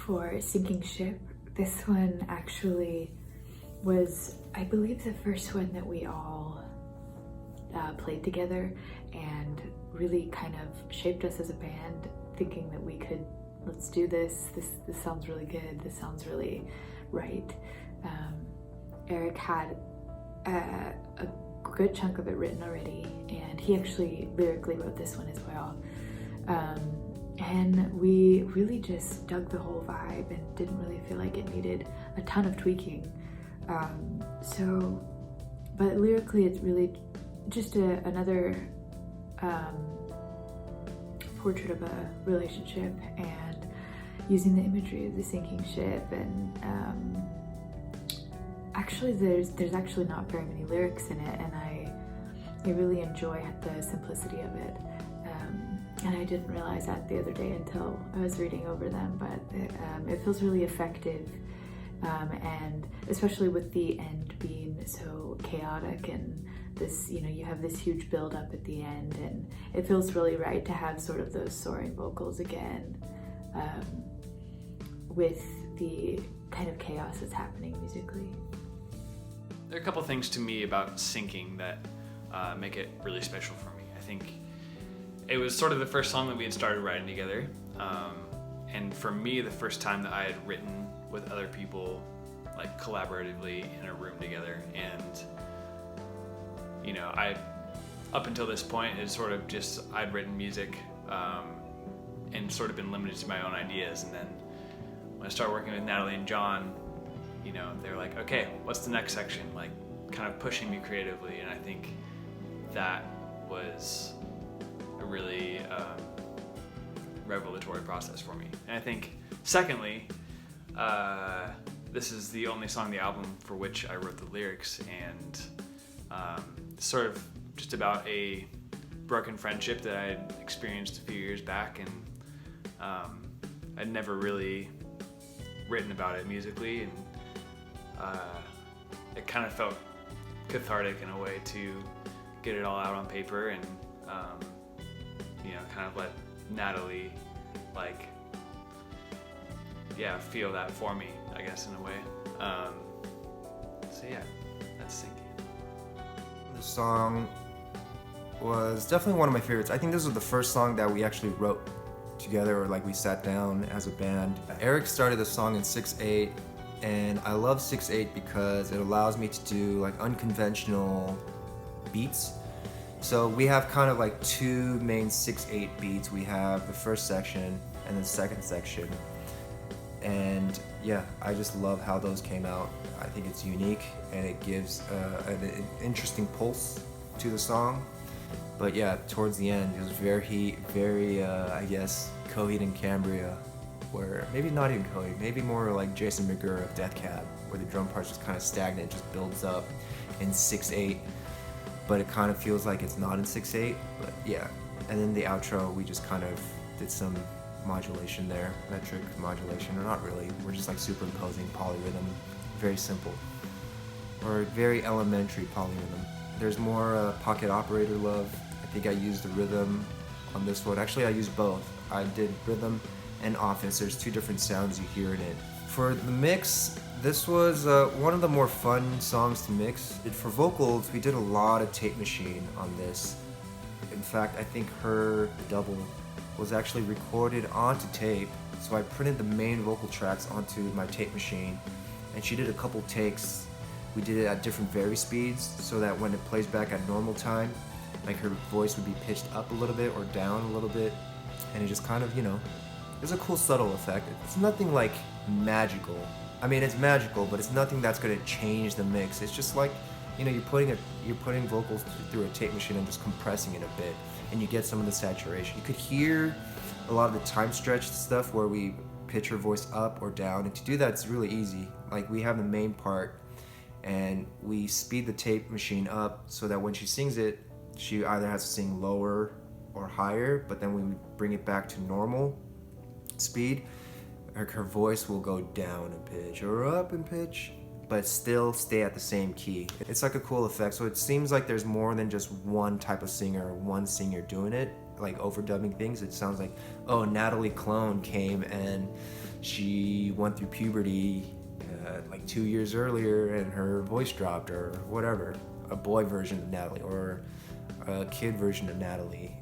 for Sinking Ship. This one actually was, I believe, the first one that we all played together and really kind of shaped us as a band, thinking that we could, let's do this. This sounds really good. This sounds really right. Eric had a good chunk of it written already, and he actually lyrically wrote this one as well. And we really just dug the whole vibe and didn't really feel like it needed a ton of tweaking. But lyrically it's really just another portrait of a relationship, and using the imagery of the sinking ship. And actually there's actually not very many lyrics in it, and I really enjoy the simplicity of it. And I didn't realize that the other day until I was reading over them, but it feels really effective, and especially with the end being so chaotic, and this, you have this huge build up at the end, and it feels really right to have sort of those soaring vocals again, with the kind of chaos that's happening musically. There are a couple things to me about Sinking that make it really special for me. I think it was sort of the first song that we had started writing together, and for me, the first time that I had written with other people, like collaboratively in a room together. And I, up until this point, it sort of just, I'd written music and sort of been limited to my own ideas. And then when I started working with Natalie and John, they're like, okay, what's the next section? Like, kind of pushing me creatively. And I think that was a really revelatory process for me. And I think, secondly, this is the only song on the album for which I wrote the lyrics, and sort of just about a broken friendship that I had experienced a few years back, and I'd never really written about it musically, and it kind of felt cathartic in a way to get it all out on paper, and kind of let Natalie feel that for me, I guess, in a way. So yeah, that's Sinking. The song was definitely one of my favorites. I think this was the first song that we actually wrote together, or like we sat down as a band. Eric started the song in 6/8, and I love 6/8 because it allows me to do like unconventional beats. So we have kind of like two main 6/8 beats. We have the first section and the second section. And yeah, I just love how those came out. I think it's unique, and it gives an interesting pulse to the song. But yeah, towards the end, it was very, I guess, Coheed and Cambria, where maybe not even Coheed, maybe more like Jason McGurr of Death Cab, where the drum part's just kind of stagnant, just builds up in 6/8, but it kind of feels like it's not in 6/8. But yeah, and then the outro, we just kind of did some modulation there, metric modulation, or not really. We're just like superimposing polyrhythm, very simple, or very elementary polyrhythm. There's more pocket operator love. I think I used the rhythm on this one. Actually, I used both. I did rhythm and office. There's two different sounds you hear in it. For the mix, this was one of the more fun songs to mix. For vocals, we did a lot of tape machine on this. In fact, I think her double was actually recorded onto tape. So I printed the main vocal tracks onto my tape machine, and she did a couple takes. We did it at different vary speeds, so that when it plays back at normal time, like her voice would be pitched up a little bit or down a little bit, and it just kind of, it's a cool subtle effect. It's nothing like magical. I mean, it's magical, but it's nothing that's gonna change the mix. It's just like, you're putting vocals through a tape machine and just compressing it a bit, and you get some of the saturation. You could hear a lot of the time stretched stuff where we pitch her voice up or down, and to do that, it's really easy. Like, we have the main part, and we speed the tape machine up so that when she sings it, she either has to sing lower or higher, but then when we bring it back to normal speed, her voice will go down in pitch or up in pitch, but still stay at the same key. It's like a cool effect. So it seems like there's more than just one type of singer or one singer doing it. like overdubbing things, it sounds like, oh, Natalie Clone came and she went through puberty like 2 years earlier and her voice dropped, or whatever. A boy version of Natalie or a kid version of Natalie.